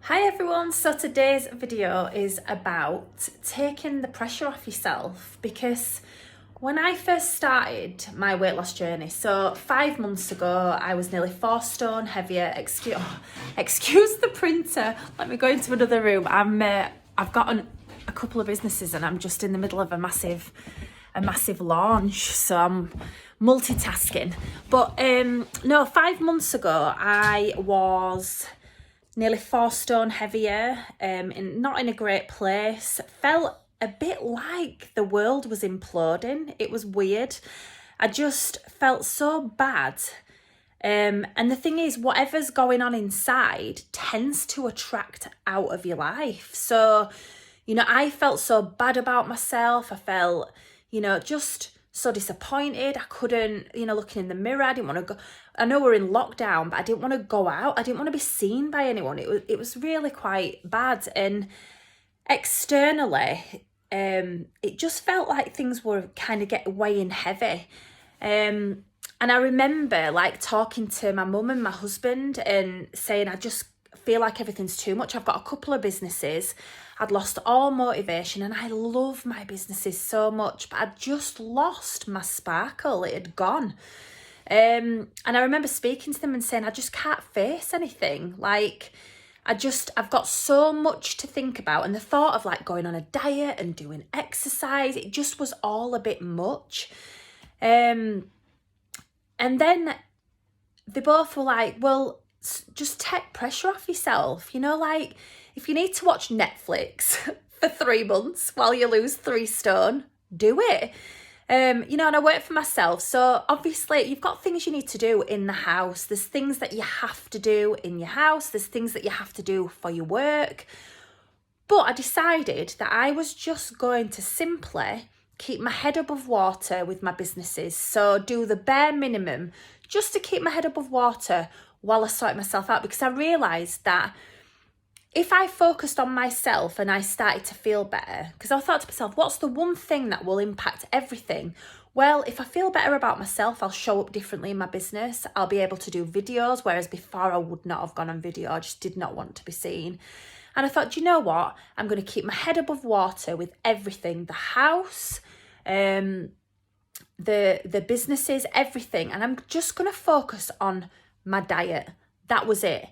Hi everyone, so today's video is about taking the pressure off yourself, because when I first started my weight loss journey, so 5 months ago, I was nearly 4 stone heavier. Excuse the printer, let me go into another room. I've got a couple of businesses and I'm just in the middle of a massive launch, so I'm multitasking. But no, 5 months ago I was nearly 4 stone heavier, not in a great place. Felt a bit like the world was imploding. It was weird. I just felt so bad. And the thing is, whatever's going on inside tends to attract out of your life. So, I felt so bad about myself. I felt, just so disappointed. I couldn't, looking in the mirror, I didn't want to go. I know we're in lockdown, but I didn't want to go out. I didn't want to be seen by anyone. It was really quite bad. And externally, it just felt like things were kind of weighing heavy. And I remember talking to my mum and my husband and saying, I just feel like everything's too much. I've got a couple of businesses. I'd lost all motivation and I love my businesses so much, but I'd just lost my sparkle. It had gone. And I remember speaking to them and saying, I just can't face anything. I've got so much to think about. And the thought of going on a diet and doing exercise, it just was all a bit much. And then they both were like, well, just take pressure off yourself. If you need to watch Netflix for 3 months while you lose 3 stone, do it. And I work for myself. So obviously you've got things you need to do in the house. There's things that you have to do in your house. There's things that you have to do for your work. But I decided that I was just going to simply keep my head above water with my businesses. So do the bare minimum just to keep my head above water while I sort myself out, because I realised that if I focused on myself and I started to feel better, because I thought to myself, what's the one thing that will impact everything? Well, if I feel better about myself, I'll show up differently in my business. I'll be able to do videos, whereas before I would not have gone on video. I just did not want to be seen. And I thought, do you know what? I'm going to keep my head above water with everything, the house, the businesses, everything. And I'm just going to focus on my diet. That was it.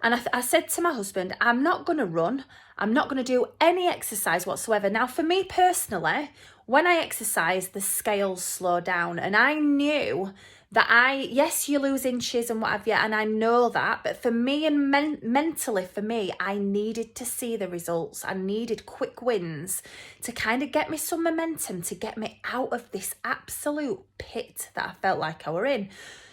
And I said to my husband, I'm not going to run. I'm not going to do any exercise whatsoever. Now, for me personally, when I exercise, the scales slow down. And I knew that yes, you lose inches and what have you, and I know that. But for me and mentally, for me, I needed to see the results. I needed quick wins to kind of get me some momentum, to get me out of this absolute pit that I felt like I were in.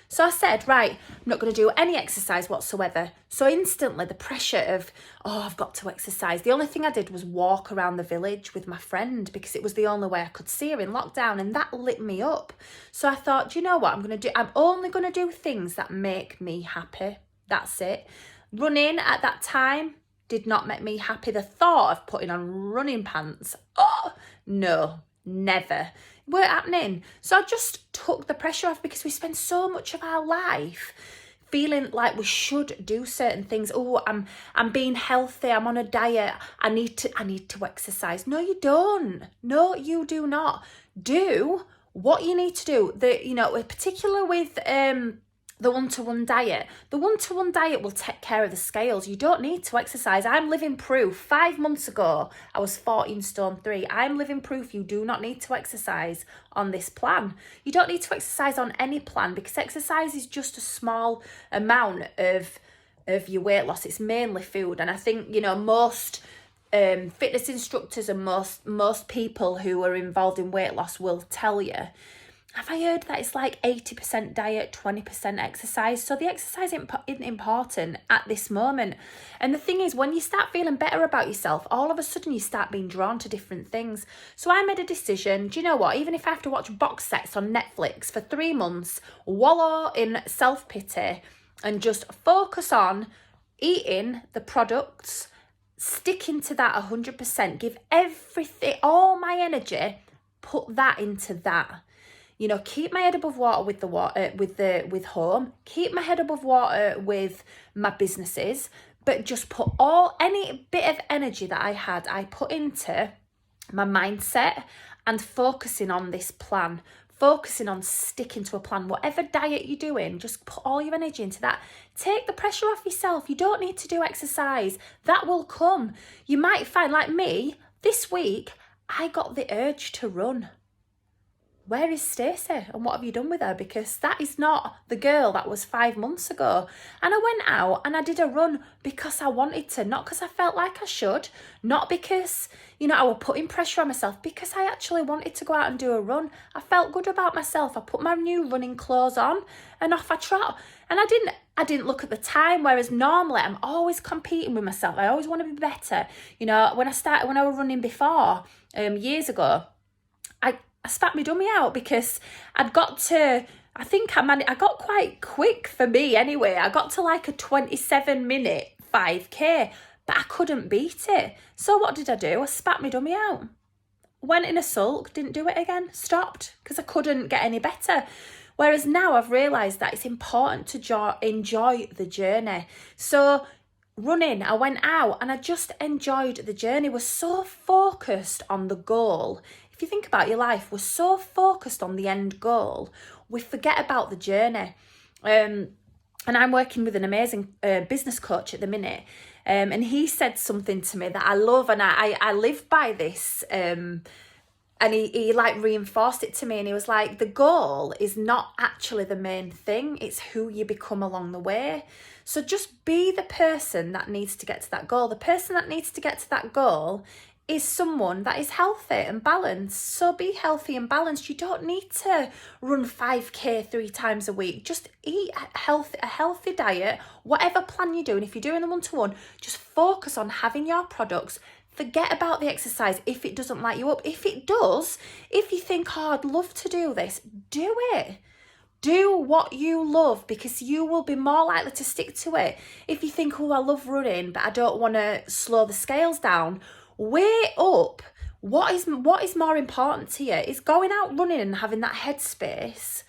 So I said, right, I'm not going to do any exercise whatsoever. So instantly the pressure of, I've got to exercise. The only thing I did was walk around the village with my friend, because it was the only way I could see her in lockdown, and that lit me up. So I thought, do you know what I'm going to do? I'm only going to do things that make me happy. That's it. Running at that time did not make me happy. The thought of putting on running pants, no, never. Weren't happening. So I just took the pressure off, because we spend so much of our life feeling like we should do certain things. I'm being healthy, I'm on a diet, I need to exercise. No, you don't. No, you do not. Do what you need to do. Particularly with the one-to-one diet. The one-to-one diet will take care of the scales. You don't need to exercise. I'm living proof. 5 months ago, I was 14 stone 3. I'm living proof you do not need to exercise on this plan. You don't need to exercise on any plan, because exercise is just a small amount of your weight loss. It's mainly food. And I think, most fitness instructors and most people who are involved in weight loss will tell you, have I heard that it's like 80% diet, 20% exercise? So the exercise isn't important at this moment. And the thing is, when you start feeling better about yourself, all of a sudden you start being drawn to different things. So I made a decision, do you know what? Even if I have to watch box sets on Netflix for 3 months, wallow in self-pity and just focus on eating the products, sticking to that 100%, give everything, all my energy, put that into that. Keep my head above water with home, keep my head above water with my businesses, but just put any bit of energy that I had, I put into my mindset and focusing on this plan, focusing on sticking to a plan. Whatever diet you're doing, just put all your energy into that. Take the pressure off yourself. You don't need to do exercise. That will come. You might find, like me, this week, I got the urge to run. Where is Stacey and what have you done with her? Because that is not the girl that was 5 months ago. And I went out and I did a run because I wanted to, not because I felt like I should, not because, I was putting pressure on myself, because I actually wanted to go out and do a run. I felt good about myself. I put my new running clothes on and off I trot. And I didn't look at the time, whereas normally I'm always competing with myself. I always want to be better. When I was running before, years ago, I spat my dummy out because I'd got to, I got quite quick for me anyway. I got to like a 27-minute 5K, but I couldn't beat it. So what did I do? I spat my dummy out. Went in a sulk, didn't do it again, stopped because I couldn't get any better. Whereas now I've realised that it's important to enjoy the journey. So running, I went out and I just enjoyed the journey. Was so focused on the goal. If you think about your life, we're so focused on the end goal, we forget about the journey. And I'm working with an amazing business coach at the minute. And he said something to me that I love, and I live by this. And he like reinforced it to me, and he was like, the goal is not actually the main thing, it's who you become along the way. So just be the person that needs to get to that goal. The person that needs to get to that goal is someone that is healthy and balanced. So be healthy and balanced. You don't need to run 5K 3 times a week. Just eat a healthy diet, whatever plan you're doing. If you're doing the one-to-one, just focus on having your products. Forget about the exercise if it doesn't light you up. If it does, if you think, I'd love to do this, do it. Do what you love, because you will be more likely to stick to it. If you think, I love running, but I don't want to slow the scales down, weigh up what is more important to you. Is going out running and having that headspace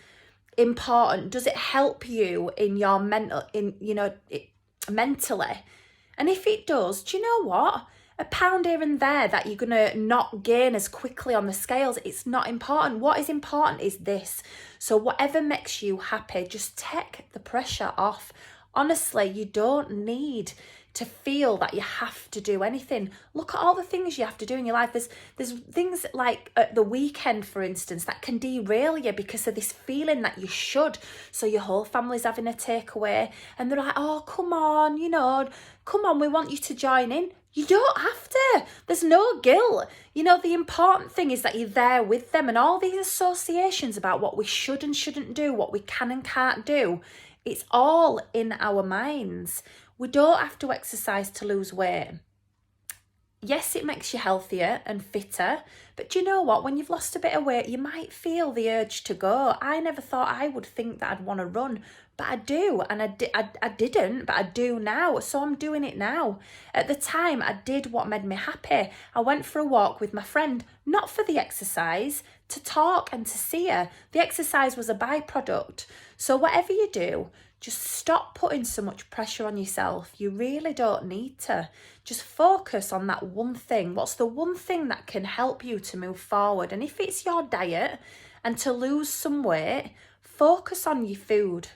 important? Does it help you in your mentally? And if it does, do you know what? A pound here and there that you're gonna not gain as quickly on the scales, it's not important. What is important is this. So whatever makes you happy, just take the pressure off. Honestly, you don't need to feel that you have to do anything. Look at all the things you have to do in your life. There's things like at the weekend, for instance, that can derail you because of this feeling that you should. So your whole family's having a takeaway and they're like, come on, we want you to join in. You don't have to. There's no guilt. The important thing is that you're there with them, and all these associations about what we should and shouldn't do, what we can and can't do, it's all in our minds. We don't have to exercise to lose weight. Yes, it makes you healthier and fitter, but do you know what? When you've lost a bit of weight, you might feel the urge to go. I never thought I would think that I'd want to run, but I do, and I didn't, but I do now, so I'm doing it now. At the time, I did what made me happy. I went for a walk with my friend, not for the exercise, to talk and to see her. The exercise was a byproduct. So whatever you do, just stop putting so much pressure on yourself. You really don't need to. Just focus on that one thing. What's the one thing that can help you to move forward? And if it's your diet and to lose some weight, focus on your food.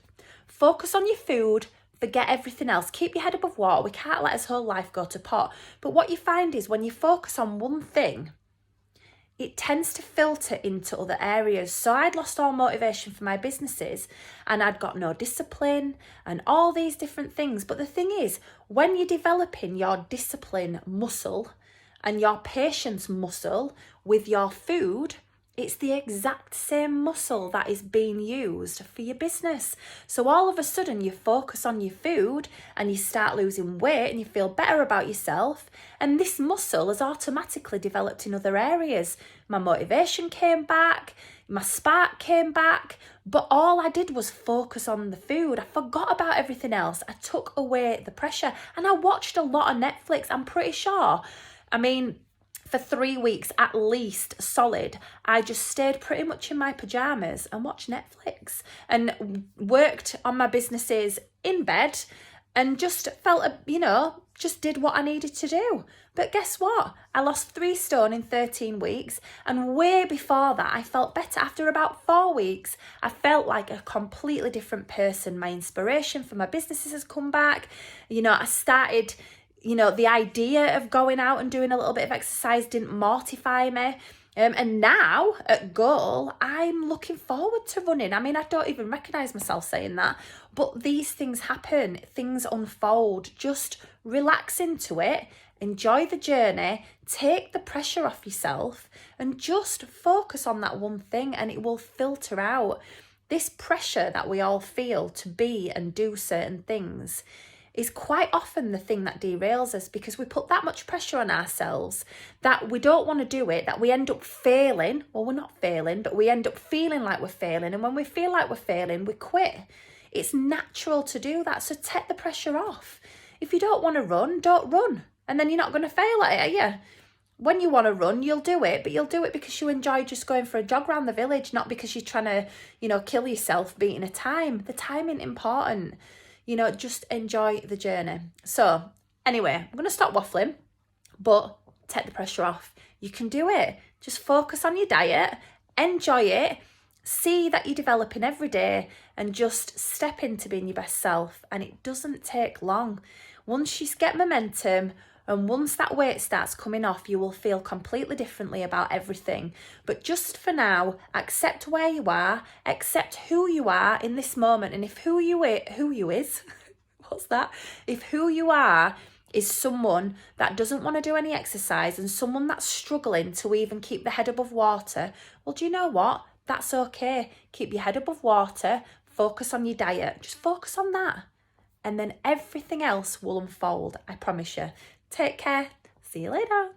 Focus on your food. Forget everything else. Keep your head above water. We can't let his whole life go to pot. But what you find is when you focus on one thing, it tends to filter into other areas. So I'd lost all motivation for my businesses and I'd got no discipline and all these different things. But the thing is, when you're developing your discipline muscle and your patience muscle with your food, it's the exact same muscle that is being used for your business. So all of a sudden you focus on your food and you start losing weight and you feel better about yourself. And this muscle has automatically developed in other areas. My motivation came back, my spark came back, but all I did was focus on the food. I forgot about everything else. I took away the pressure and I watched a lot of Netflix. I'm pretty sure. For 3 weeks at least solid, I just stayed pretty much in my pajamas and watched Netflix and worked on my businesses in bed and just felt, just did what I needed to do. But guess what? I lost 3 stone in 13 weeks. And way before that, I felt better. After about 4 weeks, I felt like a completely different person. My inspiration for my businesses has come back. I started, the idea of going out and doing a little bit of exercise didn't mortify me. And now at Goal, I'm looking forward to running. I mean, I don't even recognise myself saying that, but these things happen, things unfold. Just relax into it, enjoy the journey, take the pressure off yourself, and just focus on that one thing, and it will filter out. This pressure that we all feel to be and do certain things is quite often the thing that derails us, because we put that much pressure on ourselves that we don't want to do it, that we end up failing. Well, we're not failing, but we end up feeling like we're failing. And when we feel like we're failing, we quit. It's natural to do that. So take the pressure off. If you don't want to run, don't run. And then you're not going to fail at it, are you? When you want to run, you'll do it, but you'll do it because you enjoy just going for a jog around the village, not because you're trying to, kill yourself beating a time. The time ain't important. Just enjoy the journey. So anyway, I'm going to stop waffling, but take the pressure off. You can do it. Just focus on your diet, enjoy it, see that you're developing every day, and just step into being your best self. And it doesn't take long. Once you get momentum, and once that weight starts coming off, you will feel completely differently about everything. But just for now, accept where you are, accept who you are in this moment. And if who you is, If who you are is someone that doesn't want to do any exercise and someone that's struggling to even keep the head above water, well, do you know what? That's okay. Keep your head above water, focus on your diet. Just focus on that. And then everything else will unfold, I promise you. Take care. See you later.